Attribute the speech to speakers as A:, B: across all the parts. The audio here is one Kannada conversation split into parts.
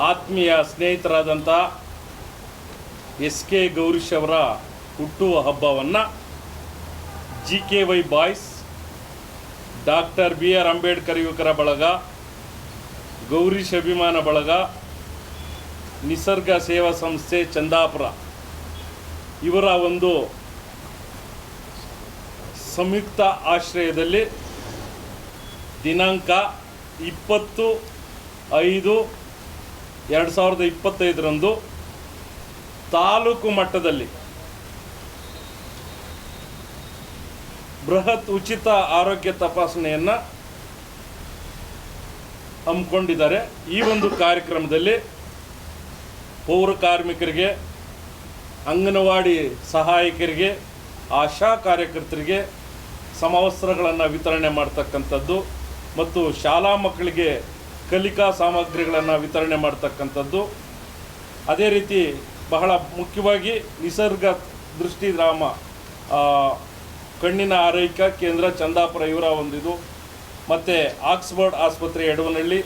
A: ಆತ್ಮೀಯ ಸ್ನೇಹಿತರಾದಂಥ SK ಗೌರೀಶ್ ಅವರ ಹುಟ್ಟುವ ಹಬ್ಬವನ್ನು GKY boys, doctor BR Ambedkar ಯುವಕರ ಬಳಗ, ಗೌರೀಶ್ ಅಭಿಮಾನ ಬಳಗ, ನಿಸರ್ಗ ಸೇವಾ ಸಂಸ್ಥೆ ಚಂದಾಪುರ ಇವರ ಒಂದು ಸಂಯುಕ್ತ ಆಶ್ರಯದಲ್ಲಿ ದಿನಾಂಕ 20/5/2025 ತಾಲೂಕು ಮಟ್ಟದಲ್ಲಿ ಬೃಹತ್ ಉಚಿತ ಆರೋಗ್ಯ ತಪಾಸಣೆಯನ್ನು ಹಮ್ಮಿಕೊಂಡಿದ್ದಾರೆ. ಈ ಒಂದು ಕಾರ್ಯಕ್ರಮದಲ್ಲಿ ಪೌರ ಕಾರ್ಮಿಕರಿಗೆ, ಅಂಗನವಾಡಿ ಸಹಾಯಕರಿಗೆ, ಆಶಾ ಕಾರ್ಯಕರ್ತರಿಗೆ ಸಮವಸ್ತ್ರಗಳನ್ನು ವಿತರಣೆ ಮಾಡ್ತಕ್ಕಂಥದ್ದು ಮತ್ತು ಶಾಲಾ ಮಕ್ಕಳಿಗೆ ಕಲಿಕಾ ಸಾಮಗ್ರಿಗಳನ್ನು ವಿತರಣೆ ಮಾಡ್ತಕ್ಕಂಥದ್ದು. ಅದೇ ರೀತಿ ಬಹಳ ಮುಖ್ಯವಾಗಿ ನಿಸರ್ಗ ದೃಷ್ಟಿಧಾಮ ಕಣ್ಣಿನ ಆರೈಕೆ ಕೇಂದ್ರ ಚಂದಾಪುರ ಇವರ ಒಂದಿದು, ಮತ್ತು ಆಕ್ಸ್ಫರ್ಡ್ ಆಸ್ಪತ್ರೆ ಯಡವನಹಳ್ಳಿ,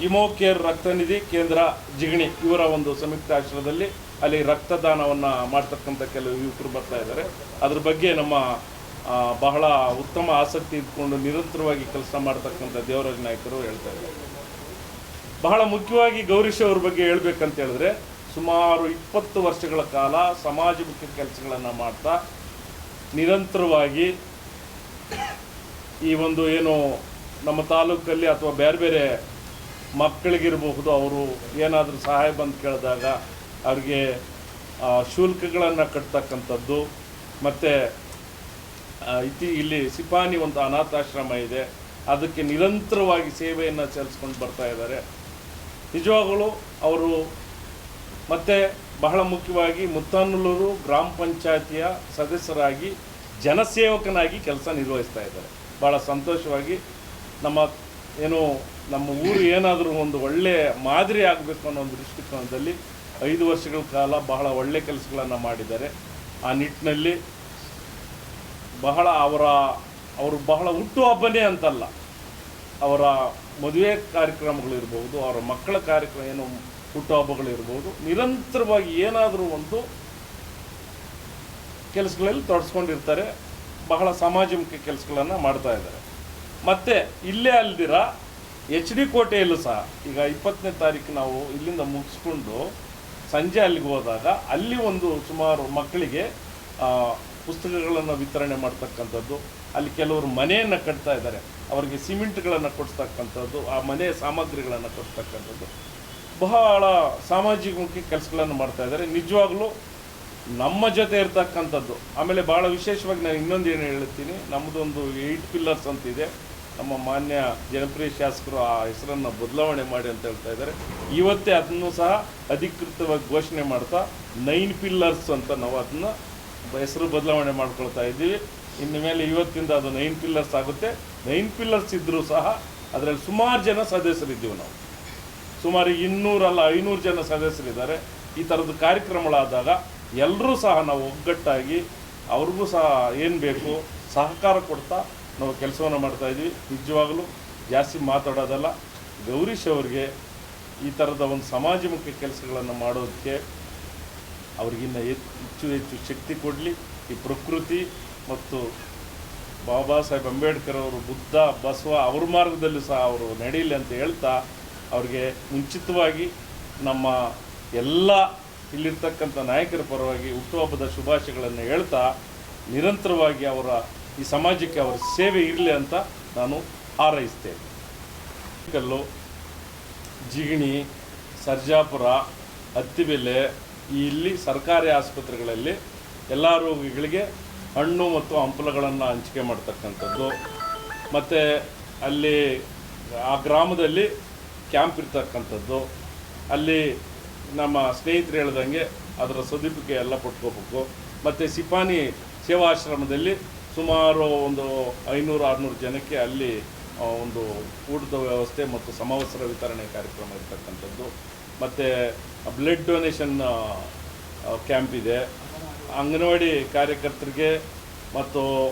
A: ಹಿಮೋಕೇರ್ ರಕ್ತನಿಧಿ ಕೇಂದ್ರ ಜಿಗಣಿ ಇವರ ಒಂದು ಸಂಯುಕ್ತ ಆಶ್ರಯದಲ್ಲಿ ಅಲ್ಲಿ ರಕ್ತದಾನವನ್ನು ಮಾಡ್ತಕ್ಕಂಥ ಕೆಲವು ಯುವಕರು ಬರ್ತಾ ಇದ್ದಾರೆ. ಅದ್ರ ಬಗ್ಗೆ ನಮ್ಮ ಬಹಳ ಉತ್ತಮ ಆಸಕ್ತಿ ಇಟ್ಕೊಂಡು ನಿರಂತರವಾಗಿ ಕೆಲಸ ಮಾಡ್ತಕ್ಕಂಥ ದೇವರಾಜ ನಾಯಕರು ಹೇಳ್ತಾ ಇದ್ದಾರೆ. ಬಹಳ ಮುಖ್ಯವಾಗಿ ಗೌರೀಶ್ ಅವ್ರ ಬಗ್ಗೆ ಹೇಳ್ಬೇಕಂತ ಹೇಳಿದ್ರೆ, ಸುಮಾರು 20 ವರ್ಷಗಳ ಕಾಲ ಸಮಾಜಮುಖಿ ಕೆಲಸಗಳನ್ನು ಮಾಡ್ತಾ ನಿರಂತರವಾಗಿ ಈ ಒಂದು ಏನು ನಮ್ಮ ತಾಲೂಕಲ್ಲಿ ಅಥವಾ ಬೇರೆ ಬೇರೆ ಮಕ್ಕಳಿಗಿರಬಹುದು, ಅವರು ಏನಾದರೂ ಸಹಾಯ ಬಂದು ಕೇಳಿದಾಗ ಅವ್ರಿಗೆ ಶುಲ್ಕಗಳನ್ನು ಕಟ್ತಕ್ಕಂಥದ್ದು, ಮತ್ತು ಇಲ್ಲಿ ಸಿಪಾನಿ ಒಂದು ಅನಾಥಾಶ್ರಮ ಇದೆ, ಅದಕ್ಕೆ ನಿರಂತರವಾಗಿ ಸೇವೆಯನ್ನು ಸಲ್ಲಿಸ್ಕೊಂಡು ಬರ್ತಾ ಇದ್ದಾರೆ. ನಿಜವಾಗಲೂ ಅವರು ಮತ್ತು ಬಹಳ ಮುಖ್ಯವಾಗಿ ಮುತ್ತನೂರು ಗ್ರಾಮ ಪಂಚಾಯತಿಯ ಸದಸ್ಯರಾಗಿ ಜನಸೇವಕನಾಗಿ ಕೆಲಸ ನಿರ್ವಹಿಸ್ತಾ ಇದ್ದಾರೆ. ಭಾಳ ಸಂತೋಷವಾಗಿ ನಮ್ಮ ಊರು ಏನಾದರೂ ಒಂದು ಒಳ್ಳೆಯ ಮಾದರಿ ಆಗಬೇಕು ಅನ್ನೋ ಒಂದು ದೃಷ್ಟಿಕೋನದಲ್ಲಿ 5 ವರ್ಷಗಳ ಕಾಲ ಬಹಳ ಒಳ್ಳೆಯ ಕೆಲಸಗಳನ್ನು ಮಾಡಿದ್ದಾರೆ. ಆ ನಿಟ್ಟಿನಲ್ಲಿ ಅವರು ಬಹಳ ಹುಟ್ಟುಹಬ್ಬನೇ ಅಂತಲ್ಲ, ಅವರ ಮದುವೆ ಕಾರ್ಯಕ್ರಮಗಳಿರ್ಬೋದು, ಅವರ ಮಕ್ಕಳ ಕಾರ್ಯಕ್ರಮ ಹುಟ್ಟುಹಬ್ಬಗಳಿರ್ಬೋದು, ನಿರಂತರವಾಗಿ ಏನಾದರೂ ಒಂದು ಕೆಲಸಗಳಲ್ಲಿ ತೊಡಸ್ಕೊಂಡಿರ್ತಾರೆ. ಬಹಳ ಸಮಾಜಮುಖಿ ಕೆಲಸಗಳನ್ನು ಮಾಡ್ತಾ ಇದ್ದಾರೆ. ಮತ್ತು ಇಲ್ಲೇ ಅಲ್ದಿರ HD ಕೋಟೆಯಲ್ಲೂ ಸಹ ಈಗ 20ನೇ ತಾರೀಕು ನಾವು ಇಲ್ಲಿಂದ ಮುಗಿಸ್ಕೊಂಡು ಸಂಜೆ ಅಲ್ಲಿಗೆ ಹೋದಾಗ ಅಲ್ಲಿ ಒಂದು ಸುಮಾರು ಮಕ್ಕಳಿಗೆ ಪುಸ್ತಕಗಳನ್ನು ವಿತರಣೆ ಮಾಡ್ತಕ್ಕಂಥದ್ದು, ಅಲ್ಲಿ ಕೆಲವರು ಮನೆಯನ್ನು ಕಟ್ತಾ ಇದ್ದಾರೆ, ಅವರಿಗೆ ಸಿಮೆಂಟ್ಗಳನ್ನು ಕೊಡಿಸ್ತಕ್ಕಂಥದ್ದು, ಆ ಮನೆಯ ಸಾಮಗ್ರಿಗಳನ್ನು ಕೊಡ್ತಕ್ಕಂಥದ್ದು, ಬಹಳ ಸಾಮಾಜಿಕಮುಖಿ ಕೆಲಸಗಳನ್ನು ಮಾಡ್ತಾ ಇದ್ದಾರೆ. ನಿಜವಾಗ್ಲೂ ನಮ್ಮ ಜೊತೆ ಇರ್ತಕ್ಕಂಥದ್ದು. ಆಮೇಲೆ ಭಾಳ ವಿಶೇಷವಾಗಿ ನಾನು ಇನ್ನೊಂದು ಏನು ಹೇಳ್ತೀನಿ, ನಮ್ಮದೊಂದು 8 ಪಿಲ್ಲರ್ಸ್ ಅಂತಿದೆ. ನಮ್ಮ ಮಾನ್ಯ ಜನಪ್ರಿಯ ಶಾಸಕರು ಆ ಹೆಸರನ್ನು ಬದಲಾವಣೆ ಮಾಡಿ ಅಂತ ಹೇಳ್ತಾ ಇದ್ದಾರೆ. ಇವತ್ತೇ ಅದನ್ನು ಸಹ ಅಧಿಕೃತವಾಗಿ ಘೋಷಣೆ ಮಾಡ್ತಾ 9 ಪಿಲ್ಲರ್ಸ್ ಅಂತ ನಾವು ಅದನ್ನು ಹೆಸರು ಬದಲಾವಣೆ ಮಾಡ್ಕೊಳ್ತಾ ಇದ್ದೀವಿ. ಇನ್ನು ಮೇಲೆ ಇವತ್ತಿಂದ ಅದು 9 ಪಿಲ್ಲರ್ಸ್ ಆಗುತ್ತೆ. 9 ಪಿಲ್ಲರ್ಸ್ ಇದ್ದರೂ ಸಹ ಅದರಲ್ಲಿ ಸುಮಾರು ಜನ ಸದಸ್ಯರಿದ್ದೀವಿ ನಾವು. ಸುಮಾರು 200 ಅಲ್ಲ 500 ಜನ ಸದಸ್ಯರಿದ್ದಾರೆ. ಈ ಥರದ ಕಾರ್ಯಕ್ರಮಗಳಾದಾಗ ಎಲ್ಲರೂ ಸಹ ನಾವು ಒಗ್ಗಟ್ಟಾಗಿ ಅವ್ರಿಗೂ ಸಹ ಏನು ಬೇಕು ಸಹಕಾರ ಕೊಡ್ತಾ ನಾವು ಕೆಲಸವನ್ನು ಮಾಡ್ತಾಯಿದ್ವಿ. ನಿಜವಾಗಲೂ ಜಾಸ್ತಿ ಮಾತಾಡೋದಲ್ಲ, ಗೌರೀಶ್ ಅವರಿಗೆ ಈ ಥರದ ಒಂದು ಸಮಾಜಮುಖಿ ಕೆಲಸಗಳನ್ನು ಮಾಡೋದಕ್ಕೆ ಅವ್ರಿಗಿನ್ನ ಹೆಚ್ಚು ಶಕ್ತಿ ಕೊಡಲಿ. ಈ ಪ್ರಕೃತಿ ಮತ್ತು ಬಾಬಾ ಸಾಹೇಬ್ ಅಂಬೇಡ್ಕರ್ ಅವರು, ಬುದ್ಧ, ಬಸವ ಅವ್ರ ಮಾರ್ಗದಲ್ಲೂ ಸಹ ಅವರು ನಡೀಲಿ ಅಂತ ಹೇಳ್ತಾ, ಅವ್ರಿಗೆ ಮುಂಚಿತವಾಗಿ ನಮ್ಮ ಎಲ್ಲ ಇಲ್ಲಿರ್ತಕ್ಕಂಥ ನಾಯಕರ ಪರವಾಗಿ ಹುಟ್ಟುಹಬ್ಬದ ಶುಭಾಶಯಗಳನ್ನು ಹೇಳ್ತಾ, ನಿರಂತರವಾಗಿ ಈ ಸಮಾಜಕ್ಕೆ ಅವರ ಸೇವೆ ಇರಲಿ ಅಂತ ನಾನು ಹಾರೈಸ್ತೇನೆ. ಕಲ್ಲು, ಜಿಗಣಿ, ಸರ್ಜಾಪುರ, ಹತ್ತಿಬೆಲೆ ಇಲ್ಲಿ ಸರ್ಕಾರಿ ಆಸ್ಪತ್ರೆಗಳಲ್ಲಿ ಎಲ್ಲ ರೋಗಿಗಳಿಗೆ ಹಣ್ಣು ಮತ್ತು ಹಂಪಲುಗಳನ್ನು ಹಂಚಿಕೆ ಮಾಡ್ತಕ್ಕಂಥದ್ದು, ಮತ್ತು ಅಲ್ಲಿ ಆ ಗ್ರಾಮದಲ್ಲಿ ಕ್ಯಾಂಪ್ ಇರ್ತಕ್ಕಂಥದ್ದು, ಅಲ್ಲಿ ನಮ್ಮ ಸ್ನೇಹಿತರು ಹೇಳ್ದಂಗೆ ಅದರ ಸದುಪಯೋಗ ಎಲ್ಲ ಪಡ್ಕೋಬೇಕು. ಮತ್ತು ಸಿಪಾನಿ ಸೇವಾಶ್ರಮದಲ್ಲಿ ಸುಮಾರು ಒಂದು 500-600 ಜನಕ್ಕೆ ಅಲ್ಲಿ ಒಂದು ಊಟದ ವ್ಯವಸ್ಥೆ ಮತ್ತು ಸಮವಸ್ತ್ರ ವಿತರಣೆ ಕಾರ್ಯಕ್ರಮ ಇರ್ತಕ್ಕಂಥದ್ದು, ಮತ್ತು ಬ್ಲಡ್ ಡೊನೇಷನ್ ಕ್ಯಾಂಪ್ ಇದೆ. ಅಂಗನವಾಡಿ ಕಾರ್ಯಕರ್ತರಿಗೆ ಮತ್ತು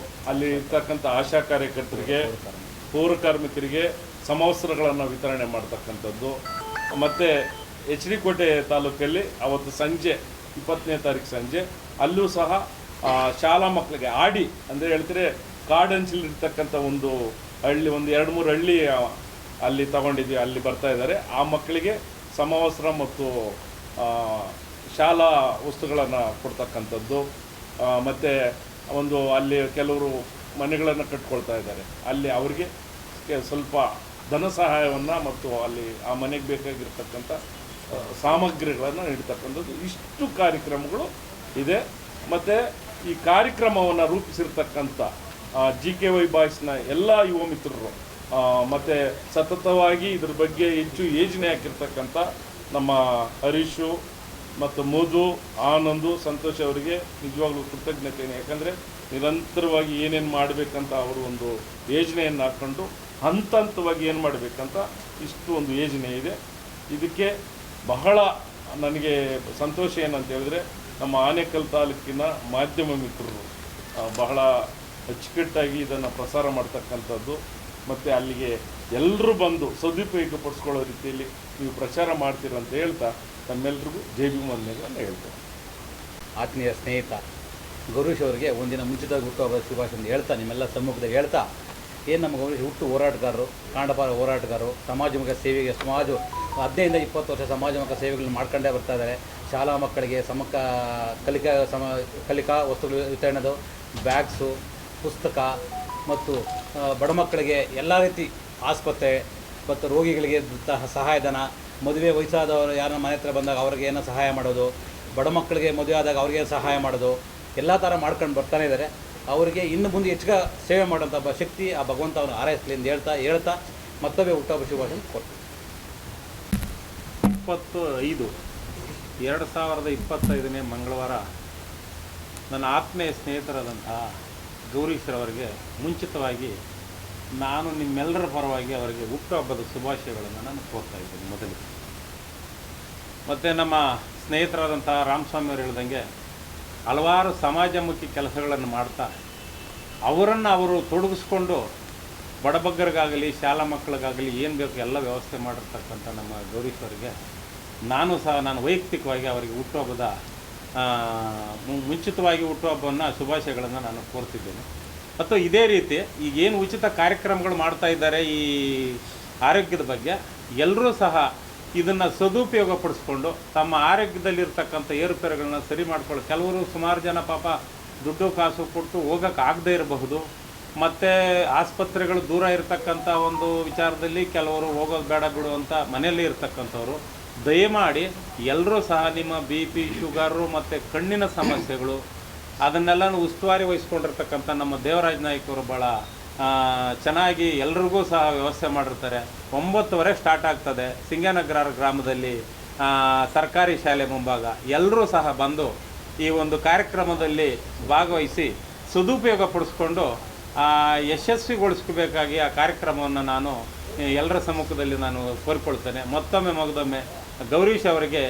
A: ಅಲ್ಲಿ ಇರ್ತಕ್ಕಂಥ ಆಶಾ ಕಾರ್ಯಕರ್ತರಿಗೆ, ಪೌರ ಕಾರ್ಮಿಕರಿಗೆ ಸಮವಸ್ತ್ರಗಳನ್ನು ವಿತರಣೆ ಮಾಡ್ತಕ್ಕಂಥದ್ದು, ಮತ್ತು ಎಚ್ ಡಿ ಕೋಟೆ ತಾಲೂಕಲ್ಲಿ ಅವತ್ತು ಸಂಜೆ 20ನೇ ತಾರೀಕು ಸಂಜೆ ಅಲ್ಲೂ ಸಹ ಶಾಲಾ ಮಕ್ಕಳಿಗೆ ಆಡಿ ಅಂದರೆ ಹೇಳ್ತಾರೆ ಕಾಡಂಚಿಲಿರ್ತಕ್ಕಂಥ ಒಂದು ಹಳ್ಳಿ, ಒಂದು 2-3 ಹಳ್ಳಿ ಅಲ್ಲಿ ತಗೊಂಡಿದ್ವಿ, ಅಲ್ಲಿ ಬರ್ತಾ ಇದ್ದಾರೆ. ಆ ಮಕ್ಕಳಿಗೆ ಸಮವಸ್ತ್ರ ಮತ್ತು ಶಾಲಾ ವಸ್ತುಗಳನ್ನು ಕೊಡ್ತಕ್ಕಂಥದ್ದು. ಮತ್ತು ಒಂದು ಅಲ್ಲಿ ಕೆಲವರು ಮನೆಗಳನ್ನು ಕಟ್ಕೊಳ್ತಾ ಇದ್ದಾರೆ, ಅಲ್ಲಿ ಅವರಿಗೆ ಸ್ವಲ್ಪ ಧನ ಸಹಾಯವನ್ನು ಮತ್ತು ಅಲ್ಲಿ ಆ ಮನೆಗೆ ಬೇಕಾಗಿರ್ತಕ್ಕಂಥ ಸಾಮಗ್ರಿಗಳನ್ನು ನೀಡ್ತಕ್ಕಂಥದ್ದು. ಇಷ್ಟು ಕಾರ್ಯಕ್ರಮಗಳು ಇದೆ. ಮತ್ತು ಈ ಕಾರ್ಯಕ್ರಮವನ್ನು ರೂಪಿಸಿರ್ತಕ್ಕಂಥ GKY ಬಾಯ್ಸ್ನ ಎಲ್ಲ ಯುವ ಮಿತ್ರರು ಮತ್ತು ಸತತವಾಗಿ ಇದ್ರ ಬಗ್ಗೆ ಹೆಚ್ಚು ಯೋಜನೆ ಹಾಕಿರ್ತಕ್ಕಂಥ ನಮ್ಮ ಹರೀಶು ಮತ್ತು ಮಧು, ಆನಂದು, ಸಂತೋಷ್ ಅವರಿಗೆ ನಿಜವಾಗ್ಲೂ ಕೃತಜ್ಞತೆಯನ್ನು. ಯಾಕಂದರೆ ನಿರಂತರವಾಗಿ ಏನೇನು ಮಾಡಬೇಕಂತ ಅವರು ಒಂದು ಯೋಜನೆಯನ್ನು ಹಾಕ್ಕೊಂಡು ಹಂತ ಹಂತವಾಗಿ ಏನು ಮಾಡಬೇಕಂತ ಇಷ್ಟು ಒಂದು ಯೋಜನೆ ಇದೆ. ಇದಕ್ಕೆ ಬಹಳ ನನಗೆ ಸಂತೋಷ ಏನಂತ ಹೇಳಿದ್ರೆ, ನಮ್ಮ ಆನೇಕಲ್ ತಾಲೂಕಿನ ಮಾಧ್ಯಮ ಮಿತ್ರರು ಬಹಳ ಅಚ್ಚುಕಟ್ಟಾಗಿ ಇದನ್ನು ಪ್ರಸಾರ ಮಾಡ್ತಕ್ಕಂಥದ್ದು. ಮತ್ತು ಅಲ್ಲಿಗೆ ಎಲ್ಲರೂ ಬಂದು ಸದುಪಯೋಗಪಡಿಸ್ಕೊಳ್ಳೋ ರೀತಿಯಲ್ಲಿ ನೀವು ಪ್ರಚಾರ ಮಾಡ್ತೀರಂತ ಹೇಳ್ತಾ ತಮ್ಮೆಲ್ಲರಿಗೂ ಜೈ ಭೀಮ್ ಅಂತ ಹೇಳ್ತೇನೆ.
B: ಆತ್ಮೀಯ ಸ್ನೇಹಿತ ಗೌರೀಶ್ ಅವರಿಗೆ ಒಂದಿನ ಮುಂಚಿತವಾಗಿ ಹುಟ್ಟುಹಬ್ಬದ ಶುಭಾಶಯ ಹೇಳ್ತಾ, ನಿಮ್ಮೆಲ್ಲ ಸಮ್ಮುಖದಲ್ಲಿ ಹೇಳ್ತಾ, ಏನು ನಮ್ಮ ಗೌರೀಶ್ ಹುಟ್ಟು ಹೋರಾಟಗಾರರು, ಕನ್ನಡ ಪರ ಹೋರಾಟಗಾರರು, ಸಮಾಜಮುಖ ಸೇವೆಗೆ 15-20 ವರ್ಷ ಸಮಾಜಮುಖ ಸೇವೆಗಳನ್ನು ಮಾಡ್ಕೊಂಡೇ ಬರ್ತಾ ಇದ್ದಾರೆ. ಶಾಲಾ ಮಕ್ಕಳಿಗೆ ಕಲಿಕಾ ವಸ್ತುಗಳು ವಿತರಣೆದು, ಬ್ಯಾಗ್ಸು, ಪುಸ್ತಕ ಮತ್ತು ಬಡ ಮಕ್ಕಳಿಗೆ ಎಲ್ಲ ರೀತಿ ಆಸ್ಪತ್ರೆ ಮತ್ತು ರೋಗಿಗಳಿಗೆ ಸಹಾಯಧನ, ಮದುವೆ ವಯಸ್ಸಾದವರು ಯಾರನ್ನ ಮನೆ ಹತ್ರ ಬಂದಾಗ ಅವ್ರಿಗೆ ಏನೋ ಸಹಾಯ ಮಾಡೋದು, ಬಡ ಮಕ್ಕಳಿಗೆ ಮದುವೆ ಆದಾಗ ಅವ್ರಿಗೆ ಸಹಾಯ ಮಾಡೋದು, ಎಲ್ಲ ಥರ ಮಾಡ್ಕೊಂಡು ಬರ್ತಾನೆ ಇದ್ದಾರೆ. ಅವರಿಗೆ ಇನ್ನು ಮುಂದೆ ಹೆಚ್ಚಿಗೆ ಸೇವೆ ಮಾಡೋಂಥ ಶಕ್ತಿ ಆ ಭಗವಂತ ಅವನು ಹಾರೈಸಲಿ ಅಂತ ಹೇಳ್ತಾ ಮತ್ತೊಮ್ಮೆ ಹುಟ್ಟುಹಬ್ಬ ಶುಭಾಶಯ ಕೊಡ್ತೀನಿ.
C: 25/2025 ಮಂಗಳವಾರ ನನ್ನ ಆತ್ಮೀಯ ಸ್ನೇಹಿತರಾದಂತಹ ಗೌರೀಶ್ರವರಿಗೆ ಮುಂಚಿತವಾಗಿ ನಾನು ನಿಮ್ಮೆಲ್ಲರ ಪರವಾಗಿ ಅವರಿಗೆ ಹುಟ್ಟುಹಬ್ಬದ ಶುಭಾಶಯಗಳನ್ನು ನಾನು ಕೋರ್ತಾ ಇದ್ದೀನಿ ಮೊದಲಿಗೆ. ಮತ್ತು ನಮ್ಮ ಸ್ನೇಹಿತರಾದಂತಹ ರಾಮಸ್ವಾಮಿ ಅವರು ಹೇಳ್ದಂಗೆ ಹಲವಾರು ಸಮಾಜಮುಖಿ ಕೆಲಸಗಳನ್ನು ಮಾಡ್ತಾ ಅವರನ್ನು ಅವರು ತೊಡಗಿಸ್ಕೊಂಡು ಬಡಬಗ್ಗರಿಗಾಗಲಿ ಶಾಲಾ ಮಕ್ಕಳಿಗಾಗಲಿ ಏನು ಬೇಕು ಎಲ್ಲ ವ್ಯವಸ್ಥೆ ಮಾಡಿರ್ತಕ್ಕಂಥ ನಮ್ಮ ಗೌರೀಶ್ವರಿಗೆ ನಾನು ವೈಯಕ್ತಿಕವಾಗಿ ಅವರಿಗೆ ಹುಟ್ಟುಹಬ್ಬದ ಮುಂಚಿತವಾಗಿ ಹುಟ್ಟುಹಬ್ಬವನ್ನು ಶುಭಾಶಯಗಳನ್ನು ನಾನು ಕೋರ್ತಿದ್ದೇನೆ. ಮತ್ತು ಇದೇ ರೀತಿ ಈಗೇನು ಉಚಿತ ಕಾರ್ಯಕ್ರಮಗಳು ಮಾಡ್ತಾ ಇದ್ದಾರೆ ಈ ಆರೋಗ್ಯದ ಬಗ್ಗೆ, ಎಲ್ಲರೂ ಸಹ ಇದನ್ನು ಸದುಪಯೋಗಪಡಿಸ್ಕೊಂಡು ತಮ್ಮ ಆರೋಗ್ಯದಲ್ಲಿರ್ತಕ್ಕಂಥ ಏರುಪೇರುಗಳನ್ನ ಸರಿ ಮಾಡ್ಕೊಳ್ಳೋ. ಕೆಲವರು ಸುಮಾರು ಜನ ಪಾಪ ದುಡ್ಡು ಕಾಸು ಕೊಟ್ಟು ಹೋಗೋಕ್ಕಾಗದೇ ಇರಬಹುದು, ಮತ್ತು ಆಸ್ಪತ್ರೆಗಳು ದೂರ ಇರತಕ್ಕಂಥ ಒಂದು ವಿಚಾರದಲ್ಲಿ ಕೆಲವರು ಹೋಗೋದು ಬೇಡ ಬಿಡು ಅಂತ ಮನೆಯಲ್ಲೇ ಇರ್ತಕ್ಕಂಥವ್ರು, ದಯಮಾಡಿ ಎಲ್ಲರೂ ಸಹ ನಿಮ್ಮ BP, ಶುಗರು ಮತ್ತು ಕಣ್ಣಿನ ಸಮಸ್ಯೆಗಳು ಅದನ್ನೆಲ್ಲ ಉಸ್ತುವಾರಿ ವಹಿಸ್ಕೊಂಡಿರ್ತಕ್ಕಂಥ ನಮ್ಮ ದೇವರಾಜ್ ನಾಯ್ಕವರು ಭಾಳ ಚೆನ್ನಾಗಿ ಎಲ್ರಿಗೂ ಸಹ ವ್ಯವಸ್ಥೆ ಮಾಡಿರ್ತಾರೆ. 9:00 ಸ್ಟಾರ್ಟ್ ಆಗ್ತದೆ ಸಿಂಗನಗರ ಗ್ರಾಮದಲ್ಲಿ ಸರ್ಕಾರಿ ಶಾಲೆ ಮುಂಭಾಗ. ಎಲ್ಲರೂ ಸಹ ಬಂದು ಈ ಒಂದು ಕಾರ್ಯಕ್ರಮದಲ್ಲಿ ಭಾಗವಹಿಸಿ ಸದುಪಯೋಗ ಪಡಿಸ್ಕೊಂಡು ಯಶಸ್ವಿಗೊಳಿಸ್ಕೋಬೇಕಾಗಿ ಆ ಕಾರ್ಯಕ್ರಮವನ್ನು ನಾನು ಎಲ್ಲರ ಸಮ್ಮುಖದಲ್ಲಿ ನಾನು ಕೋರಿಕೊಳ್ತೇನೆ. ಮತ್ತೊಮ್ಮೆ ಗೌರೀಶ್ ಅವರಿಗೆ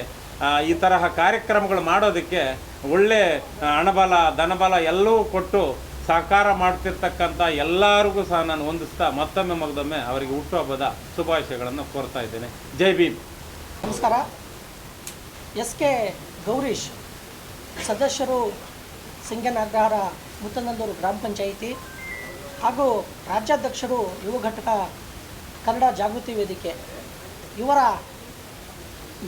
C: ಈ ತರಹ ಕಾರ್ಯಕ್ರಮಗಳು ಮಾಡೋದಕ್ಕೆ ಒಳ್ಳೆ ಹಣಬಲ ಧನಬಲ ಎಲ್ಲವೂ ಕೊಟ್ಟು ಸಹಕಾರ ಮಾಡ್ತಿರ್ತಕ್ಕಂಥ ಎಲ್ಲರಿಗೂ ಸಹ ನಾನು ಹೊಂದಿಸ್ತಾ ಮತ್ತೊಮ್ಮೆ ಅವರಿಗೆ ಹುಟ್ಟುಹಬ್ಬದ ಶುಭಾಶಯಗಳನ್ನು ಕೋರ್ತಾ ಇದ್ದೇನೆ. ಜೈ ಭೀಮ್.
D: ನಮಸ್ಕಾರ. SK ಗೌರೀಶ್, ಸದಸ್ಯರು ಸಿಂಗನಗರ ಮುತ್ತನಂದೂರು ಗ್ರಾಮ ಪಂಚಾಯಿತಿ ಹಾಗೂ ರಾಜ್ಯಾಧ್ಯಕ್ಷರು ಯುವ ಘಟಕ ಕನ್ನಡ ಜಾಗೃತಿ ವೇದಿಕೆ. ಇವರ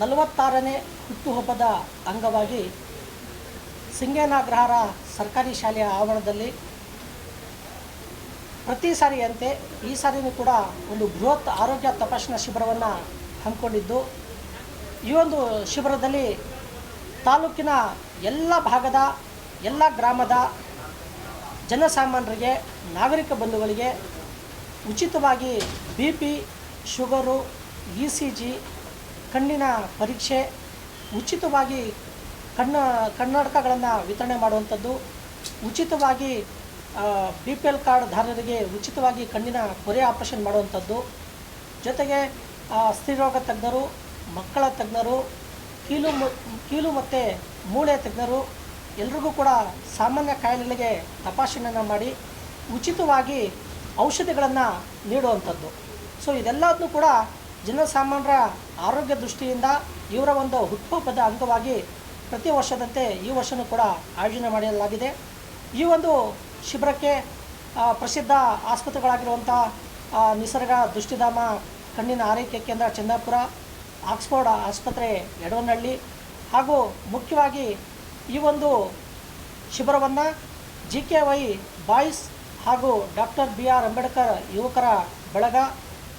D: 46ನೇ ಹುಟ್ಟುಹಬ್ಬದ ಅಂಗವಾಗಿ ಸಿಂಗನಗರ ಸರ್ಕಾರಿ ಶಾಲೆಯ ಆವರಣದಲ್ಲಿ ಪ್ರತಿ ಸಾರಿಯಂತೆ ಈ ಸಾರಿಯೂ ಕೂಡ ಒಂದು ಬೃಹತ್ ಆರೋಗ್ಯ ತಪಾಸಣಾ ಶಿಬಿರವನ್ನು ಹಮ್ಮಿಕೊಂಡಿದ್ದು, ಈ ಒಂದು ಶಿಬಿರದಲ್ಲಿ ತಾಲೂಕಿನ ಎಲ್ಲ ಭಾಗದ ಎಲ್ಲ ಗ್ರಾಮದ ಜನಸಾಮಾನ್ಯರಿಗೆ, ನಾಗರಿಕ ಬಂಧುಗಳಿಗೆ ಉಚಿತವಾಗಿ BP, ಶುಗರು, ECG, ಕಣ್ಣಿನ ಪರೀಕ್ಷೆ, ಉಚಿತವಾಗಿ ಕನ್ನಡಕಗಳನ್ನು ವಿತರಣೆ ಮಾಡುವಂಥದ್ದು, ಉಚಿತವಾಗಿ BPL ಕಾರ್ಡ್ದಾರರಿಗೆ ಉಚಿತವಾಗಿ ಕಣ್ಣಿನ ಪೊರೆ ಆಪರೇಷನ್ ಮಾಡುವಂಥದ್ದು, ಜೊತೆಗೆ ಸ್ತ್ರೀರೋಗ ತಜ್ಞರು, ಮಕ್ಕಳ ತಜ್ಞರು, ಕೀಲು ಮತ್ತು ಮೂಳೆ ತಜ್ಞರು ಎಲ್ರಿಗೂ ಕೂಡ ಸಾಮಾನ್ಯ ಕಾಯಿಲೆಗಳಿಗೆ ತಪಾಸಣೆಯನ್ನು ಮಾಡಿ ಉಚಿತವಾಗಿ ಔಷಧಿಗಳನ್ನು ನೀಡುವಂಥದ್ದು. ಸೊ ಇದೆಲ್ಲದನ್ನು ಕೂಡ ಜನಸಾಮಾನ್ಯರ ಆರೋಗ್ಯ ದೃಷ್ಟಿಯಿಂದ ಇವರ ಒಂದು ಹುಟ್ಟುಹಬ್ಬದ ಅಂಗವಾಗಿ ಪ್ರತಿ ವರ್ಷದಂತೆ ಈ ವರ್ಷವೂ ಕೂಡ ಆಯೋಜನೆ ಮಾಡಲಾಗಿದೆ. ಈ ಒಂದು ಶಿಬಿರಕ್ಕೆ ಪ್ರಸಿದ್ಧ ಆಸ್ಪತ್ರೆಗಳಾಗಿರುವಂಥ ನಿಸರ್ಗ ದೃಷ್ಟಿಧಾಮ ಕಣ್ಣಿನ ಆರೈಕೆ ಕೇಂದ್ರ ಚಂದಾಪುರ, ಆಕ್ಸ್ಫೋರ್ಡ್ ಆಸ್ಪತ್ರೆ ಯಡವನಹಳ್ಳಿ ಹಾಗೂ ಮುಖ್ಯವಾಗಿ ಈ ಒಂದು ಶಿಬಿರವನ್ನು GKY ಬಾಯ್ಸ್ ಹಾಗೂ ಡಾಕ್ಟರ್ BR ಅಂಬೇಡ್ಕರ್ ಯುವಕರ ಬಳಗ,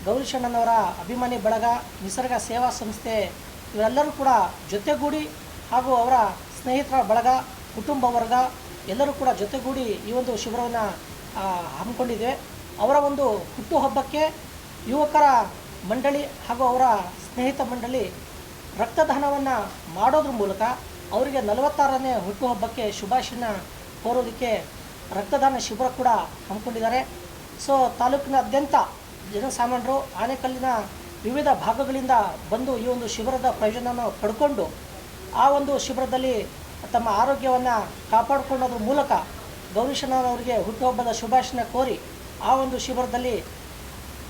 D: ಗೌರೀಶಣ್ಣನವರ ಅಭಿಮಾನಿ ಬಳಗ, ನಿಸರ್ಗ ಸೇವಾ ಸಂಸ್ಥೆ ಇವರೆಲ್ಲರೂ ಕೂಡ ಜೊತೆಗೂಡಿ ಹಾಗೂ ಅವರ ಸ್ನೇಹಿತರ ಬಳಗ, ಕುಟುಂಬ ವರ್ಗ ಎಲ್ಲರೂ ಕೂಡ ಜೊತೆಗೂಡಿ ಈ ಒಂದು ಶಿಬಿರವನ್ನು ಹಮ್ಮಿಕೊಂಡಿದ್ದೇವೆ. ಅವರ ಒಂದು ಹುಟ್ಟುಹಬ್ಬಕ್ಕೆ ಯುವಕರ ಮಂಡಳಿ ಹಾಗೂ ಅವರ ಸ್ನೇಹಿತ ಮಂಡಳಿ ರಕ್ತದಾನವನ್ನು ಮಾಡೋದ್ರ ಮೂಲಕ ಅವರಿಗೆ 46ನೇ ಹುಟ್ಟುಹಬ್ಬಕ್ಕೆ ಶುಭಾಶಯನ ಕೋರೋದಕ್ಕೆ ರಕ್ತದಾನ ಶಿಬಿರ ಕೂಡ ಹಮ್ಮಿಕೊಂಡಿದ್ದಾರೆ. ಸೊ ತಾಲೂಕಿನಾದ್ಯಂತ ಜನಸಾಮಾನ್ಯರು ಆನೇಕಲ್ಲಿನ ವಿವಿಧ ಭಾಗಗಳಿಂದ ಬಂದು ಈ ಒಂದು ಶಿಬಿರದ ಪ್ರಯೋಜನವನ್ನು ಪಡ್ಕೊಂಡು ಆ ಒಂದು ಶಿಬಿರದಲ್ಲಿ ತಮ್ಮ ಆರೋಗ್ಯವನ್ನು ಕಾಪಾಡಿಕೊಳ್ಳೋದ್ರ ಮೂಲಕ ಗೌರೀಶಣ್ಣನವರಿಗೆ ಹುಟ್ಟುಹಬ್ಬದ ಶುಭಾಶಯನ ಕೋರಿ ಆ ಒಂದು ಶಿಬಿರದಲ್ಲಿ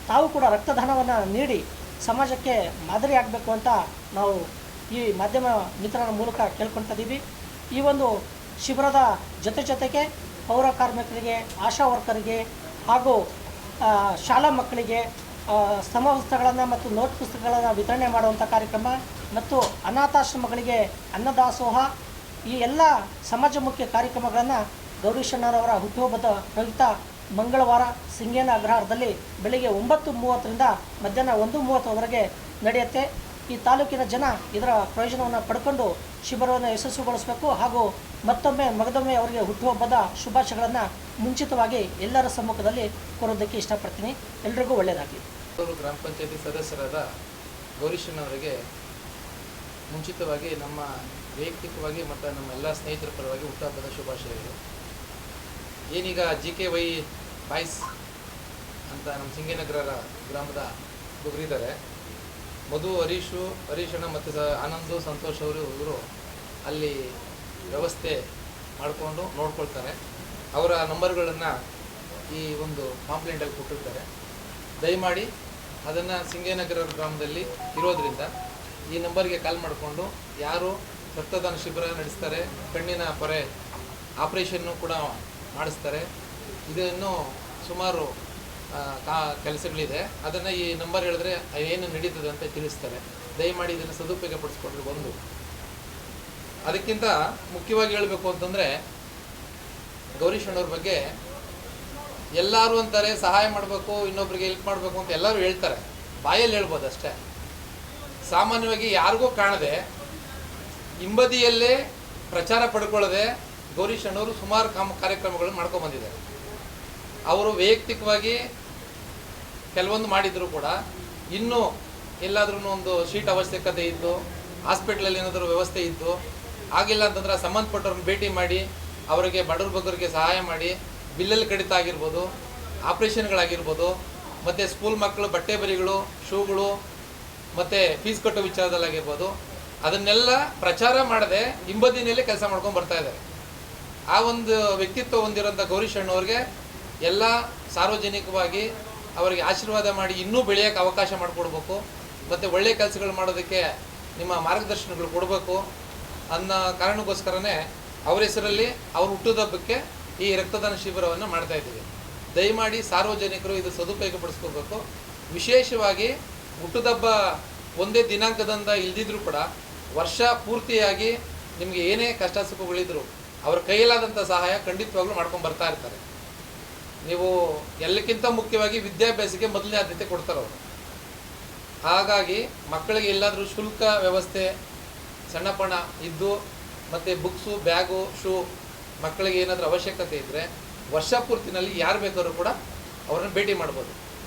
D: ತಾವು ಕೂಡ ರಕ್ತದಾನವನ್ನು ನೀಡಿ ಸಮಾಜಕ್ಕೆ ಮಾದರಿ ಆಗಬೇಕು ಅಂತ ನಾವು ಈ ಮಾಧ್ಯಮ ಮಿತ್ರರ ಮೂಲಕ ಕೇಳ್ಕೊಳ್ತಾ ಇದ್ದೀವಿ. ಈ ಒಂದು ಶಿಬಿರದ ಜೊತೆಗೆ ಪೌರ ಕಾರ್ಮಿಕರಿಗೆ, ಆಶಾ ವರ್ಕರಿಗೆ ಹಾಗೂ ಶಾಲಾ ಮಕ್ಕಳಿಗೆ ಸಮವಸ್ತ್ರಗಳನ್ನು ಮತ್ತು ನೋಟ್ ಪುಸ್ತಕಗಳನ್ನು ವಿತರಣೆ ಮಾಡುವಂಥ ಕಾರ್ಯಕ್ರಮ ಮತ್ತು ಅನಾಥಾಶ್ರಮಗಳಿಗೆ ಅನ್ನದಾಸೋಹ ಈ ಎಲ್ಲ ಸಮಾಜಮುಖಿ ಕಾರ್ಯಕ್ರಮಗಳನ್ನು ಗೌರೀಶಣ್ಣನವರ ಹುಟ್ಟುಹಬ್ಬದ ಪ್ರಯುಕ್ತ ಮಂಗಳವಾರ ಸಿಂಗೇನ ಅಗ್ರಹಾರದಲ್ಲಿ ಬೆಳಿಗ್ಗೆ 9:30ರಿಂದ ಮಧ್ಯಾಹ್ನ 1:30ವರೆಗೆ ನಡೆಯುತ್ತೆ. ಈ ತಾಲೂಕಿನ ಜನ ಇದರ ಪ್ರಯೋಜನವನ್ನು ಪಡ್ಕೊಂಡು ಶಿಬಿರವನ್ನು ಯಶಸ್ವಿಗೊಳಿಸಬೇಕು ಹಾಗೂ ಮಗದೊಮ್ಮೆ ಅವರಿಗೆ ಹುಟ್ಟುಹಬ್ಬದ ಶುಭಾಶಯಗಳನ್ನು ಮುಂಚಿತವಾಗಿ ಎಲ್ಲರ ಸಮ್ಮುಖದಲ್ಲಿ ಕೋರೋದಕ್ಕೆ ಇಷ್ಟಪಡ್ತೀನಿ. ಎಲ್ರಿಗೂ ಒಳ್ಳೆಯದಾಗಲಿ.
E: ಗ್ರಾಮ ಪಂಚಾಯತಿ ಸದಸ್ಯರಾದ ಗೌರೀಶಣ್ಣವರಿಗೆ ಮುಂಚಿತವಾಗಿ ನಮ್ಮ ವೈಯಕ್ತಿಕವಾಗಿ ಮತ್ತು ನಮ್ಮ ಎಲ್ಲ ಸ್ನೇಹಿತರ ಪರವಾಗಿ ಹುಟ್ಟುಹಬ್ಬದ ಶುಭಾಶಯಗಳು. ಏನೀಗ GKY ಬಾಯ್ಸ್ ಅಂತ ನಮ್ಮ ಸಿಂಗೇನಗರ ಗ್ರಾಮದ ಹುಡುಗರಿದ್ದಾರೆ. ಮಧು, ಹರೀಶಣ್ಣ ಮತ್ತು ಆನಂದು, ಸಂತೋಷ್ ಇವರು ಅಲ್ಲಿ ವ್ಯವಸ್ಥೆ ಮಾಡಿಕೊಂಡು ನೋಡ್ಕೊಳ್ತಾರೆ. ಅವರ ನಂಬರ್ಗಳನ್ನು ಈ ಒಂದು ಕಾಂಪ್ಲೇಂಟಲ್ಲಿ ಕೊಟ್ಟಿರ್ತಾರೆ. ದಯಮಾಡಿ ಅದನ್ನು ಸಿಂಗೇನಗರ ಗ್ರಾಮದಲ್ಲಿ ಇರೋದರಿಂದ ಈ ನಂಬರ್ಗೆ ಕಾಲ್ ಮಾಡಿಕೊಂಡು ಯಾರು ರಕ್ತದಾನ ಶಿಬಿರ ನಡೆಸ್ತಾರೆ, ಕಣ್ಣಿನ ಪೊರೆ ಆಪ್ರೇಷನ್ನು ಕೂಡ ಮಾಡಿಸ್ತಾರೆ. ಇದನ್ನು ಸುಮಾರು ಕೆಲಸಗಳಿದೆ. ಅದನ್ನು ಈ ನಂಬರ್ ಹೇಳಿದ್ರೆ ಏನು ನಡೀತದೆ ಅಂತ ತಿಳಿಸ್ತಾರೆ. ದಯಮಾಡಿ ಇದನ್ನು ಸದುಪಯೋಗ ಪಡಿಸ್ಕೊಡ್ರಿ. ಒಂದು ಅದಕ್ಕಿಂತ ಮುಖ್ಯವಾಗಿ ಹೇಳಬೇಕು ಅಂತಂದರೆ ಗೌರೀಶಣ್ಣವ್ರ ಬಗ್ಗೆ ಎಲ್ಲರೂ ಅಂತಾರೆ ಸಹಾಯ ಮಾಡಬೇಕು, ಇನ್ನೊಬ್ರಿಗೆ ಹೆಲ್ಪ್ ಮಾಡಬೇಕು ಅಂತ ಎಲ್ಲರೂ ಹೇಳ್ತಾರೆ, ಬಾಯಲ್ಲಿ ಹೇಳ್ಬೋದು ಅಷ್ಟೇ. ಸಾಮಾನ್ಯವಾಗಿ ಯಾರಿಗೂ ಕಾಣದೆ ಹಿಂಬದಿಯಲ್ಲೇ ಪ್ರಚಾರ ಪಡ್ಕೊಳ್ಳದೆ ಗೌರೀಶಣ್ಣವರು ಸುಮಾರು ಕಾರ್ಯಕ್ರಮಗಳನ್ನು ಮಾಡ್ಕೊಂಡ್ಬಂದಿದ್ದಾರೆ. ಅವರು ವೈಯಕ್ತಿಕವಾಗಿ ಕೆಲವೊಂದು ಮಾಡಿದ್ರು ಕೂಡ ಇನ್ನೂ ಎಲ್ಲಾದ್ರೂ ಒಂದು ಶೀಟ್ ಅವಶ್ಯಕತೆ ಇದ್ದು, ಹಾಸ್ಪಿಟ್ಲಲ್ಲಿ ಏನಾದರೂ ವ್ಯವಸ್ಥೆ ಇದ್ದು, ಆಗಿಲ್ಲ ಅಂತಂದ್ರೆ ಸಂಬಂಧಪಟ್ಟವ್ರನ್ನ ಭೇಟಿ ಮಾಡಿ ಅವರಿಗೆ ಬಡವ್ರ ಬಗ್ಗರಿಗೆ ಸಹಾಯ ಮಾಡಿ ಬಿಲ್ಲಲ್ಲಿ ಕಡಿತ ಆಗಿರ್ಬೋದು, ಆಪ್ರೇಷನ್ಗಳಾಗಿರ್ಬೋದು, ಮತ್ತು ಸ್ಕೂಲ್ ಮಕ್ಕಳು ಬಟ್ಟೆ ಬರಿಗಳು, ಶೂಗಳು ಮತ್ತು ಫೀಸ್ ಕಟ್ಟೋ ವಿಚಾರದಲ್ಲಾಗಿರ್ಬೋದು, ಅದನ್ನೆಲ್ಲ ಪ್ರಚಾರ ಮಾಡದೆ ಹಿಂಬದಿನಲ್ಲೇ ಕೆಲಸ ಮಾಡ್ಕೊಂಡು ಬರ್ತಾ ಇದ್ದಾರೆ. ಆ ಒಂದು ವ್ಯಕ್ತಿತ್ವ ಹೊಂದಿರೋಂಥ ಗೌರೀಶಣ್ಣವ್ರಿಗೆ ಎಲ್ಲ ಸಾರ್ವಜನಿಕವಾಗಿ ಅವರಿಗೆ ಆಶೀರ್ವಾದ ಮಾಡಿ ಇನ್ನೂ ಬೆಳೆಯೋಕ್ಕೆ ಅವಕಾಶ ಮಾಡಿಕೊಡ್ಬೇಕು ಮತ್ತು ಒಳ್ಳೆಯ ಕೆಲಸಗಳು ಮಾಡೋದಕ್ಕೆ ನಿಮ್ಮ ಮಾರ್ಗದರ್ಶನಗಳು ಕೊಡಬೇಕು ಅನ್ನೋ ಕಾರಣಕ್ಕೋಸ್ಕರನೇ ಅವರ ಹೆಸರಲ್ಲಿ ಅವ್ರ ಹುಟ್ಟುಹಬ್ಬಕ್ಕೆ ಈ ರಕ್ತದಾನ ಶಿಬಿರವನ್ನು ಮಾಡ್ತಾಯಿದ್ದೀವಿ. ದಯಮಾಡಿ ಸಾರ್ವಜನಿಕರು ಇದು ಸದುಪಯೋಗ ಪಡಿಸ್ಕೋಬೇಕು. ವಿಶೇಷವಾಗಿ ಹುಟ್ಟುಹಬ್ಬ ಒಂದೇ ದಿನಾಂಕದಿಂದ ಇಲ್ದಿದ್ರೂ ಕೂಡ ವರ್ಷ ಪೂರ್ತಿಯಾಗಿ ನಿಮಗೆ ಏನೇ ಕಷ್ಟ ಸುಖಗಳಿದ್ರು ಅವ್ರ ಕೈಯಲ್ಲಾದಂಥ ಸಹಾಯ ಖಂಡಿತವಾಗ್ಲೂ ಮಾಡ್ಕೊಂಡು ಬರ್ತಾ ಇರ್ತಾರೆ. ನೀವು ಎಲ್ಲಕ್ಕಿಂತ ಮುಖ್ಯವಾಗಿ ವಿದ್ಯಾಭ್ಯಾಸಕ್ಕೆ ಮೊದಲನೇ ಆದ್ಯತೆ ಕೊಡ್ತಾರೆ ಅವರು. ಹಾಗಾಗಿ ಮಕ್ಕಳಿಗೆ ಎಲ್ಲಾದರೂ ಶುಲ್ಕ ವ್ಯವಸ್ಥೆ ಸಣ್ಣಪಣ ಇದ್ದು ಮತ್ತು ಬುಕ್ಸು, ಬ್ಯಾಗು, ಶೂ ಮಕ್ಕಳಿಗೆ ಏನಾದರೂ ಅವಶ್ಯಕತೆ ಇದ್ದರೆ ವರ್ಷ ಪೂರ್ತಿನಲ್ಲಿ ಯಾರು ಬೇಕಾದ್ರೂ ಕೂಡ ಅವ್ರನ್ನ ಭೇಟಿ ಮಾಡ್ಬೋದು.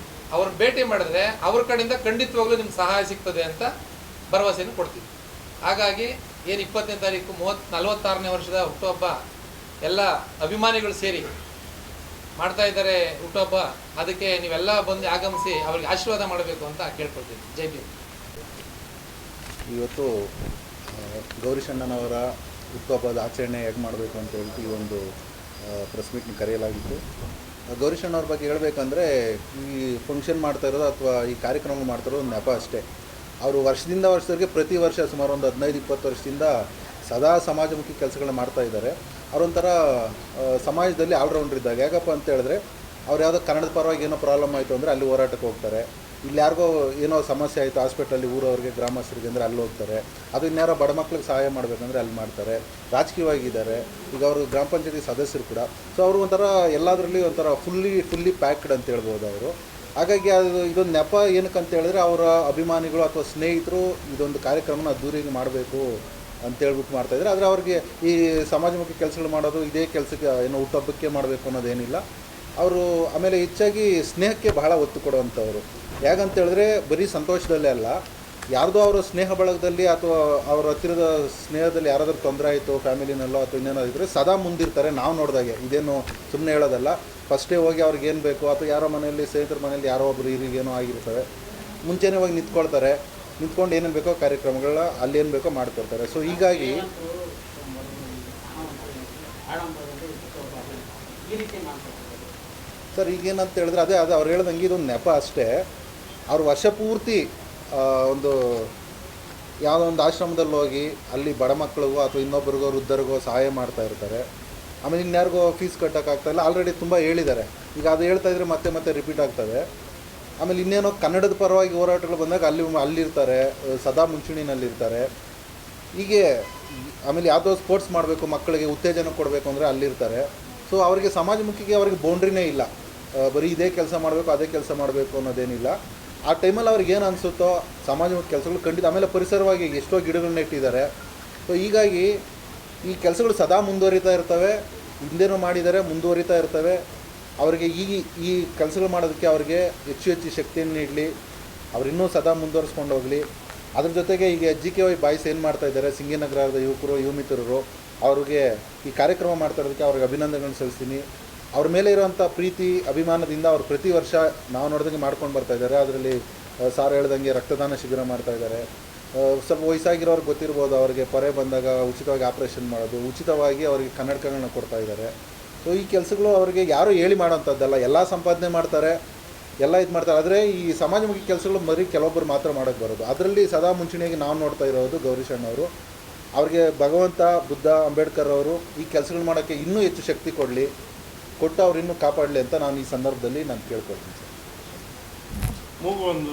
E: ಅವ್ರನ್ನ ಭೇಟಿ ಮಾಡಿದ್ರೆ ಅವ್ರ ಕಡೆಯಿಂದ ಖಂಡಿತವಾಗ್ಲೂ ನಿಮ್ಗೆ ಸಹಾಯ ಸಿಗ್ತದೆ ಅಂತ ಭರವಸೆಯನ್ನು ಕೊಡ್ತೀವಿ. ಹಾಗಾಗಿ ಏನು 20ನೇ ತಾರೀಕು 46ನೇ ವರ್ಷದ ಹುಟ್ಟುಹಬ್ಬ ಎಲ್ಲ ಅಭಿಮಾನಿಗಳು ಸೇರಿ ಮಾಡ್ತಾ ಇದ್ದಾರೆ ಹುಟ್ಟುಹಬ್ಬ. ಅದಕ್ಕೆ ನೀವೆಲ್ಲ ಬಂದು ಆಗಮಿಸಿ ಅವ್ರಿಗೆ ಆಶೀರ್ವಾದ ಮಾಡಬೇಕು ಅಂತ ಕೇಳ್ಕೊಳ್ತೀನಿ. ಜೈ ಭೀಮ್.
F: ಇವತ್ತು ಗೌರೀಶಣ್ಣನವರ ಹುಟ್ಟುಹಬ್ಬದ ಆಚರಣೆ ಹೇಗೆ ಮಾಡಬೇಕು ಅಂತ ಹೇಳ್ತಿ ಈ ಒಂದು ಪ್ರೆಸ್ ಮೀಟ್ನ ಕರೆಯಲಾಗಿತ್ತು. ಗೌರೀಶಣ್ಣವ್ರ ಬಗ್ಗೆ ಹೇಳಬೇಕಂದ್ರೆ ಈ ಫಂಕ್ಷನ್ ಮಾಡ್ತಾ ಇರೋದು ಅಥವಾ ಈ ಕಾರ್ಯಕ್ರಮ ಮಾಡ್ತಾ ಇರೋದು ಒಂದು ನೆಪ ಅಷ್ಟೇ. ಅವರು ವರ್ಷದಿಂದ ವರ್ಷದವರೆಗೆ ಪ್ರತಿ ವರ್ಷ ಸುಮಾರು ಒಂದು 15-20 ವರ್ಷದಿಂದ ಸದಾ ಸಮಾಜಮುಖಿ ಕೆಲಸಗಳನ್ನ ಮಾಡ್ತಾ ಇದ್ದಾರೆ. ಅವರೊಂಥರ ಸಮಾಜದಲ್ಲಿ ಆಲ್ರೌಂಡರ್ ಇದ್ದಾಗ. ಯಾಕಪ್ಪ ಅಂತ ಹೇಳಿದ್ರೆ ಅವ್ರು ಯಾವುದೋ ಕನ್ನಡದ ಪರವಾಗಿ ಏನೋ ಪ್ರಾಬ್ಲಮ್ ಆಯಿತು ಅಂದರೆ ಅಲ್ಲಿ ಹೋರಾಟಕ್ಕೆ ಹೋಗ್ತಾರೆ. ಇಲ್ಲಿ ಯಾರಿಗೋ ಏನೋ ಸಮಸ್ಯೆ ಆಯಿತು ಹಾಸ್ಪಿಟ್ಲಲ್ಲಿ ಊರವ್ರಿಗೆ ಗ್ರಾಮಸ್ಥರಿಗೆ ಅಂದರೆ ಅಲ್ಲಿ ಹೋಗ್ತಾರೆ. ಅದು ಇನ್ಯಾರೋ ಬಡ ಮಕ್ಳಿಗೆ ಸಹಾಯ ಮಾಡಬೇಕಂದ್ರೆ ಅಲ್ಲಿ ಮಾಡ್ತಾರೆ. ರಾಜಕೀಯವಾಗಿದ್ದಾರೆ. ಈಗ ಅವರು ಗ್ರಾಮ ಪಂಚಾಯತಿ ಸದಸ್ಯರು ಕೂಡ. ಸೊ ಅವರು ಒಂಥರ ಎಲ್ಲದರಲ್ಲಿ ಒಂಥರ ಫುಲ್ಲಿ ಪ್ಯಾಕ್ಡ್ ಅಂತ ಹೇಳ್ಬೋದು ಅವರು. ಹಾಗಾಗಿ ಅದು ಇದೊಂದು ನೆಪ ಏನಕ್ಕಂತ ಹೇಳಿದ್ರೆ ಅವರ ಅಭಿಮಾನಿಗಳು ಅಥವಾ ಸ್ನೇಹಿತರು ಇದೊಂದು ಕಾರ್ಯಕ್ರಮನ ಅದ್ದೂರಿಗೆ ಮಾಡಬೇಕು ಅಂತೇಳ್ಬಿಟ್ಟು ಮಾಡ್ತಾಯಿದ್ದಾರೆ. ಆದರೆ ಅವ್ರಿಗೆ ಈ ಸಮಾಜಮುಖಿ ಕೆಲಸಗಳು ಮಾಡೋದು ಇದೇ ಕೆಲಸಕ್ಕೆ ಏನೋ ಹುಟ್ಟುಹಬ್ಬಕ್ಕೆ ಮಾಡಬೇಕು ಅನ್ನೋದೇನಿಲ್ಲ ಅವರು. ಆಮೇಲೆ ಹೆಚ್ಚಾಗಿ ಸ್ನೇಹಕ್ಕೆ ಬಹಳ ಒತ್ತು ಕೊಡುವಂಥವ್ರು. ಯಾಕಂತ ಹೇಳಿದ್ರೆ ಬರೀ ಸಂತೋಷದಲ್ಲೇ ಅಲ್ಲ, ಯಾರ್ದೋ ಅವರ ಸ್ನೇಹ ಬಳಗದಲ್ಲಿ ಅಥವಾ ಅವರ ಹತ್ತಿರದ ಸ್ನೇಹದಲ್ಲಿ ಯಾರಾದರೂ ತೊಂದರೆ ಆಯಿತು ಫ್ಯಾಮಿಲಿನಲ್ಲೋ ಅಥವಾ ಇನ್ನೇನಾದ್ರು ಇದ್ದರೆ ಸದಾ ಮುಂದಿರ್ತಾರೆ. ನಾವು ನೋಡಿದಾಗೆ ಇದೇನು ಸುಮ್ಮನೆ ಹೇಳೋದಲ್ಲ. ಫಸ್ಟೇ ಹೋಗಿ ಅವ್ರಿಗೆ ಏನು ಬೇಕು ಅಥವಾ ಯಾರೋ ಮನೆಯಲ್ಲಿ ಸ್ನೇಹಿತರ ಮನೆಯಲ್ಲಿ ಯಾರೋ ಒಬ್ಬರು ಹಿರಿಗೇನೋ ಆಗಿರ್ತವೆ, ಮುಂಚೆನೇ ಹೋಗಿ ನಿಂತ್ಕೊಳ್ತಾರೆ. ನಿಂತ್ಕೊಂಡು ಏನೇನು ಬೇಕೋ ಕಾರ್ಯಕ್ರಮಗಳ ಅಲ್ಲಿ ಏನು ಬೇಕೋ ಮಾಡ್ಕೊಡ್ತಾರೆ. ಸೊ ಹೀಗಾಗಿ ಸರ್ ಈಗೇನಂತ ಹೇಳಿದ್ರೆ ಅದೇ ಅವ್ರು ಹೇಳ್ದಂಗೆ ಇದೊಂದು ನೆಪ ಅಷ್ಟೇ. ಅವ್ರು ವರ್ಷ ಪೂರ್ತಿ ಒಂದು ಯಾವುದೋ ಒಂದು ಆಶ್ರಮದಲ್ಲಿ ಹೋಗಿ ಅಲ್ಲಿ ಬಡ ಮಕ್ಕಳಿಗೋ ಅಥವಾ ಇನ್ನೊಬ್ಬರಿಗೋ ವೃದ್ಧರಿಗೋ ಸಹಾಯ ಮಾಡ್ತಾ ಇರ್ತಾರೆ. ಆಮೇಲೆ ಇನ್ಯಾರಿಗೋ ಫೀಸ್ ಕಟ್ಟೋಕ್ಕಾಗ್ತಾಯಿಲ್ಲ. ಆಲ್ರೆಡಿ ತುಂಬ ಹೇಳಿದ್ದಾರೆ. ಈಗ ಅದು ಹೇಳ್ತಾ ಇದ್ರೆ ಮತ್ತೆ ರಿಪೀಟ್ ಆಗ್ತವೆ. ಆಮೇಲೆ ಇನ್ನೇನೋ ಕನ್ನಡದ ಪರವಾಗಿ ಹೋರಾಟಗಳು ಬಂದಾಗ ಅಲ್ಲಿರ್ತಾರೆ, ಸದಾ ಮುಂಚೂಣಿನಲ್ಲಿರ್ತಾರೆ. ಹೀಗೆ ಆಮೇಲೆ ಯಾವುದೋ ಸ್ಪೋರ್ಟ್ಸ್ ಮಾಡಬೇಕು, ಮಕ್ಕಳಿಗೆ ಉತ್ತೇಜನ ಕೊಡಬೇಕು ಅಂದರೆ ಅಲ್ಲಿರ್ತಾರೆ. ಸೊ ಅವರಿಗೆ ಸಮಾಜಮುಖಿಗೆ ಅವ್ರಿಗೆ ಬೌಂಡ್ರಿನೇ ಇಲ್ಲ. ಬರೀ ಇದೇ ಕೆಲಸ ಮಾಡಬೇಕು ಅದೇ ಕೆಲಸ ಮಾಡಬೇಕು ಅನ್ನೋದೇನಿಲ್ಲ. ಆ ಟೈಮಲ್ಲಿ ಅವ್ರಿಗೆ ಏನು ಅನಿಸುತ್ತೋ ಸಮಾಜಮುಖಿ ಕೆಲಸಗಳು ಖಂಡಿತ. ಆಮೇಲೆ ಪರಿಸರವಾಗಿ ಎಷ್ಟೋ ಗಿಡಗಳನ್ನ ಇಟ್ಟಿದ್ದಾರೆ. ಸೊ ಹೀಗಾಗಿ ಈ ಕೆಲಸಗಳು ಸದಾ ಮುಂದುವರಿತಾ ಇರ್ತವೆ. ಹಿಂದೆನೂ ಮಾಡಿದ್ದಾರೆ, ಮುಂದುವರಿತಾ ಇರ್ತವೆ. ಅವರಿಗೆ ಈ ಕೆಲಸಗಳು ಮಾಡೋದಕ್ಕೆ ಅವ್ರಿಗೆ ಹೆಚ್ಚು ಶಕ್ತಿಯನ್ನು ನೀಡಲಿ. ಅವರಿನ್ನೂ ಸದಾ ಮುಂದುವರಿಸ್ಕೊಂಡು ಹೋಗಲಿ. ಅದ್ರ ಜೊತೆಗೆ ಈಗ GKY ಬಾಯ್ಸ್ ಏನು ಮಾಡ್ತಾಯಿದ್ದಾರೆ, ಸಿಂಗಿನಗರದ ಯುವಕರು ಯುವಮಿತ್ರರು, ಅವ್ರಿಗೆ ಈ ಕಾರ್ಯಕ್ರಮ ಮಾಡ್ತಾ ಇರೋದಕ್ಕೆ ಅವ್ರಿಗೆ ಅಭಿನಂದನೆಗಳನ್ನು ಸಲ್ಲಿಸ್ತೀನಿ. ಅವ್ರ ಮೇಲೆ ಇರುವಂಥ ಪ್ರೀತಿ ಅಭಿಮಾನದಿಂದ ಅವ್ರು ಪ್ರತಿ ವರ್ಷ ನಾವು ನೋಡಿದಂಗೆ ಮಾಡ್ಕೊಂಡು ಬರ್ತಾಯಿದ್ದಾರೆ. ಅದರಲ್ಲಿ ಸಾರ್ ಹೇಳ್ದಂಗೆ ರಕ್ತದಾನ ಶಿಬಿರ ಮಾಡ್ತಾಯಿದ್ದಾರೆ. ಸ್ವಲ್ಪ ವಯಸ್ಸಾಗಿರೋರ್ಗೆ ಗೊತ್ತಿರ್ಬೋದು, ಅವ್ರಿಗೆ ಪೊರೆ ಬಂದಾಗ ಉಚಿತವಾಗಿ ಆಪ್ರೇಷನ್ ಮಾಡೋದು, ಉಚಿತವಾಗಿ ಅವರಿಗೆ ಕನ್ನಡಕಗಳನ್ನ ಕೊಡ್ತಾಯಿದ್ದಾರೆ. ಸೊ ಈ ಕೆಲಸಗಳು ಅವ್ರಿಗೆ ಯಾರೂ ಹೇಳಿ ಮಾಡೋವಂಥದ್ದಲ್ಲ. ಎಲ್ಲ ಸಂಪಾದನೆ ಮಾಡ್ತಾರೆ, ಎಲ್ಲ ಇದು ಮಾಡ್ತಾರೆ. ಆದರೆ ಈ ಸಮಾಜಮುಖಿ ಕೆಲಸಗಳು ಬರೀ ಕೆಲವೊಬ್ಬರು ಮಾತ್ರ ಮಾಡೋಕ್ಕೆ ಬರೋದು. ಅದರಲ್ಲಿ ಸದಾ ಮುಂಚೂಣಿಯಾಗಿ ನಾವು ನೋಡ್ತಾ ಇರೋದು ಗೌರೀಶಣ್ಣವರು. ಅವ್ರಿಗೆ ಭಗವಂತ ಬುದ್ಧ ಅಂಬೇಡ್ಕರ್ ಅವರು ಈ ಕೆಲಸಗಳು ಮಾಡೋಕ್ಕೆ ಇನ್ನೂ ಹೆಚ್ಚು ಶಕ್ತಿ ಕೊಟ್ಟು ಅವ್ರು ಇನ್ನೂ ಕಾಪಾಡಲಿ ಅಂತ ನಾನು ಈ ಸಂದರ್ಭದಲ್ಲಿ ನಾನು ಕೇಳ್ಕೊಳ್ತೀನಿ ಸರ್.
A: ಮೂಗು ಒಂದು